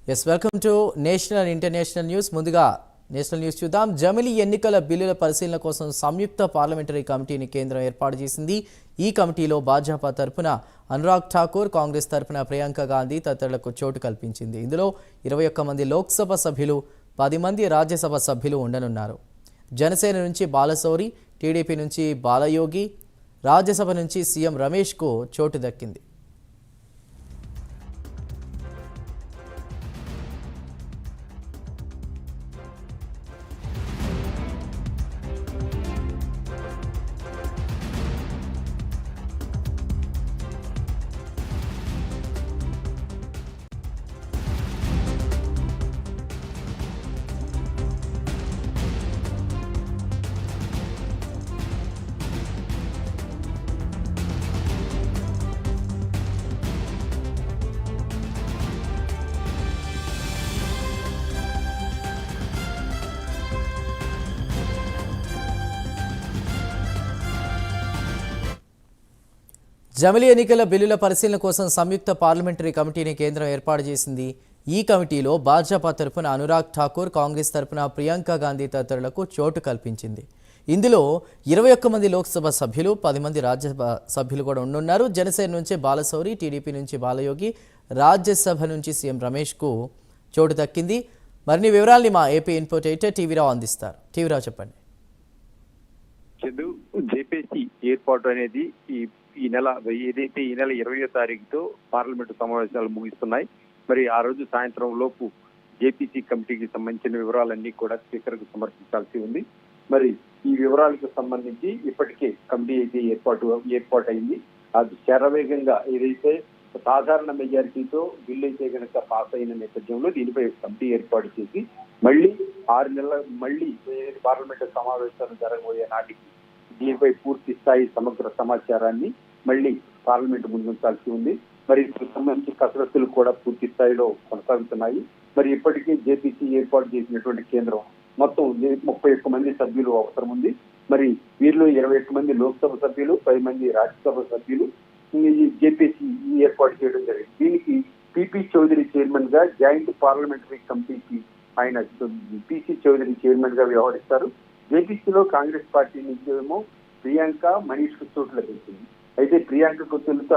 Welcome to national international news. ముందుగా national news చూద్దాం. జమిలీ ఎన్నికల బిల్లుల పరిశీలన కోసం సంయుక్త పార్లమెంటరీ కమిటీని కేంద్రం ఏర్పాటు చేసింది. ఈ కమిటీలో భాజపా తరపున అనురాగ్ ఠాకూర్, కాంగ్రెస్ తరపున ప్రియాంక గాంధీ తదితరులకు చోటు కల్పించింది. ఇందులో 21 మంది లోక్సభ సభ్యులు, 10 మంది రాజ్యసభ సభ్యులు ఉండనున్నారు. జనసేన నుంచి బాలశౌరి, టీడీపీ నుంచి బాలయోగి, రాజ్యసభ నుంచి సీఎం రమేష్కు చోటు దక్కింది. జమిలీ ఎన్నికల బిల్లుల పరిశీలన కోసం సంయుక్త పార్లమెంటరీ కమిటీని కేంద్రం ఏర్పాటు చేసింది. ఈ కమిటీలో భాజపా తరపున అనురాగ్ ఠాకూర్, కాంగ్రెస్ తరపున ప్రియాంక గాంధీ తదితరులకు చోటు కల్పించింది. ఇందులో 21 మంది లోక్సభ సభ్యులు, 10 మంది రాజ్యసభ సభ్యులు కూడా ఉండనున్నారు. జనసేన నుంచి బాలశౌరి, టీడీపీ నుంచి బాలయోగి, రాజ్యసభ నుంచి సీఎం రమేష్కు చోటు దక్కింది. మరిన్ని వివరాల్ని మా ఏపీ ఇన్పుట్ ఎడిటర్ టీవీరావు అందిస్తారు. టీవీరావు చెప్పండి. జేపీసీ ఏర్పాటు అనేది ఈ నెల 20వ తారీఖుతో పార్లమెంటు సమావేశాలు ముగిస్తున్నాయి. మరి ఆ రోజు సాయంత్రం లోపు జేపీసీ కమిటీకి సంబంధించిన వివరాలన్నీ కూడా స్పీకర్ కు సమర్పించాల్సి ఉంది. మరి ఈ వివరాలకు సంబంధించి ఇప్పటికే కమిటీ అయితే ఏర్పాటు అయింది. అది శరవేగంగా ఏదైతే సాధారణ మెజారిటీతో బిల్లు అయితే కనుక పాస్ అయిన నేపథ్యంలో దీనిపై కమిటీ ఏర్పాటు చేసి మళ్ళీ 6 నెలల పార్లమెంటు సమావేశాలు జరగబోయే నాటికి దీనిపై పూర్తి స్థాయి సమగ్ర సమాచారాన్ని మళ్ళీ పార్లమెంట్ ముందుంచాల్సి ఉంది. మరి ఇందుకు సంబంధించి కసరత్తులు కూడా పూర్తి స్థాయిలో కొనసాగుతున్నాయి. మరి ఇప్పటికే జేపీసీ ఏర్పాటు చేసినటువంటి కేంద్రం మొత్తం 31 మంది సభ్యులు అవసరం ఉంది. మరి వీరిలో 21 మంది లోక్సభ సభ్యులు, 10 మంది రాజ్యసభ సభ్యులు జేపీసీ ఏర్పాటు చేయడం జరిగింది. దీనికి పిపి చౌదరి చైర్మన్ గా, జాయింట్ పార్లమెంటరీ కమిటీకి ఆయన పిసి చౌదరి చైర్మన్ గా వ్యవహరిస్తారు. జేపీసీలో కాంగ్రెస్ పార్టీ నుంచి ఏమో ప్రియాంక, మనీష్ కు చోటు లభించింది. అయితే ప్రియాంకకు తొలుత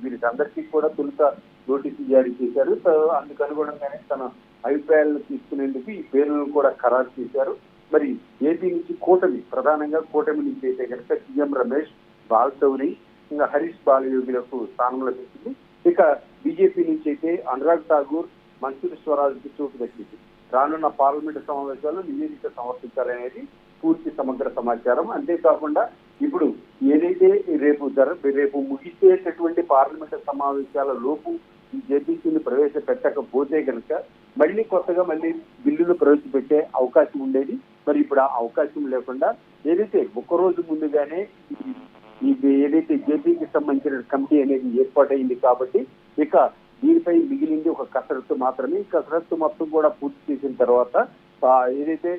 వీరికందరికీ కూడా తొలుత నోటీసులు జారీ చేశారు. అందుకు అనుగుణంగానే తన అభిప్రాయాలను తీసుకునేందుకు ఈ పేర్లను కూడా ఖరారు చేశారు. మరి ఏపీ నుంచి ప్రధానంగా కూటమి నుంచి అయితే కనుక సీఎం రమేష్, బాలశౌరి, ఇంకా హరీష్ బాలయోగిలకు స్థానం లభించింది. ఇక బీజేపీ నుంచి అయితే అనురాగ్ ఠాకూర్, మంత్రి స్వరాజ్కి చోటు దక్కింది. రానున్న పార్లమెంటు సమావేశాల్లో నివేదిక సమర్పించాలనేది పూర్తి సమగ్ర సమాచారం. అంతేకాకుండా ఇప్పుడు ఏదైతే రేపు ముగిసేటటువంటి పార్లమెంటు సమావేశాల లోపు ఈ జేపీసీని ప్రవేశపెట్టకపోతే కనుక కొత్తగా బిల్లులు ప్రవేశపెట్టే అవకాశం ఉండేది. మరి ఇప్పుడు ఆ అవకాశం లేకుండా ఏదైతే ఒక్కరోజు ముందుగానే ఏదైతే జేపీకి సంబంధించిన కమిటీ అనేది ఏర్పాటైంది కాబట్టి ఇక దీనిపై మిగిలింది ఒక కసరత్తు మాత్రమే. ఈ కసరత్తు మొత్తం కూడా పూర్తి చేసిన తర్వాత ఏదైతే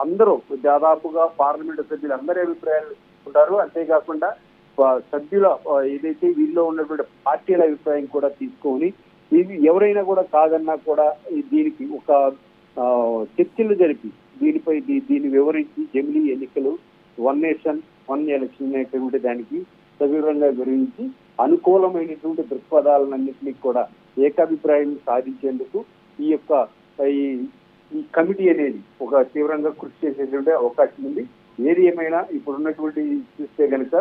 అందరూ దాదాపుగా పార్లమెంటు సభ్యులు అందరి అభిప్రాయాలు ఉంటారు. అంతేకాకుండా సభ్యుల ఏదైతే వీళ్ళలో ఉన్నటువంటి పార్టీల అభిప్రాయం కూడా తీసుకొని ఇది ఎవరైనా కూడా కాదన్నా కూడా దీనికి ఒక చర్చలు జరిపి దీన్ని వివరించి జమిలీ ఎన్నికలు 1 నేషన్ 1 ఎలక్షన్ అనేటువంటి దానికి సవివరంగా వివరించి అనుకూలమైనటువంటి దృక్పథాలన్నింటినీ కూడా ఏకాభిప్రాయం సాధించేందుకు ఈ కమిటీ అనేది ఒక తీవ్రంగా కృషి చేసేటువంటి అవకాశం ఉంది. ఏది ఏమైనా ఇప్పుడున్నటువంటి చూస్తే కనుక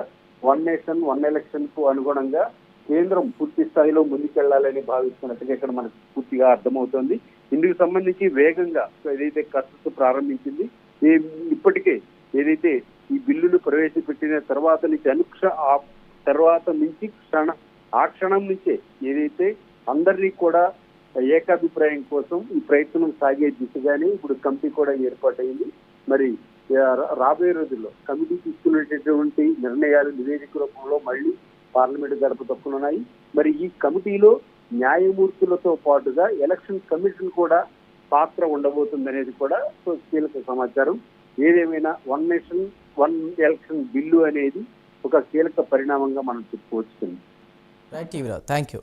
1 నేషన్ 1 ఎలక్షన్ కు అనుగుణంగా కేంద్రం పూర్తి స్థాయిలో ముందుకెళ్లాలని భావిస్తున్నట్టుగా ఇక్కడ మనకు పూర్తిగా అర్థమవుతోంది. ఇందుకు సంబంధించి వేగంగా ఏదైతే కసరత్తు ప్రారంభించింది, ఇప్పటికే ఏదైతే ఈ బిల్లులు ప్రవేశపెట్టిన తర్వాత నుంచి ఆ క్షణం నుంచే ఏదైతే అందరినీ కూడా ఏకాభిప్రాయం కోసం ఈ ప్రయత్నం సాగే దిశగానే ఇప్పుడు కమిటీ కూడా ఏర్పాటైంది. మరి రాబోయే రోజుల్లో కమిటీ తీసుకునేటటువంటి నిర్ణయాలు నివేదిక రూపంలో మళ్ళీ పార్లమెంటు గడప తొక్కనున్నాయి. మరి ఈ కమిటీలో న్యాయమూర్తులతో పాటుగా ఎలక్షన్ కమిషన్ కూడా పాత్ర ఉండబోతుందనేది కూడా కీలక సమాచారం. ఏదేమైనా 1 నేషన్ 1 ఎలక్షన్ బిల్లు అనేది ఒక కీలక పరిణామంగా మనం చెప్పుకోవచ్చు. Right టీవీరావు, thank you.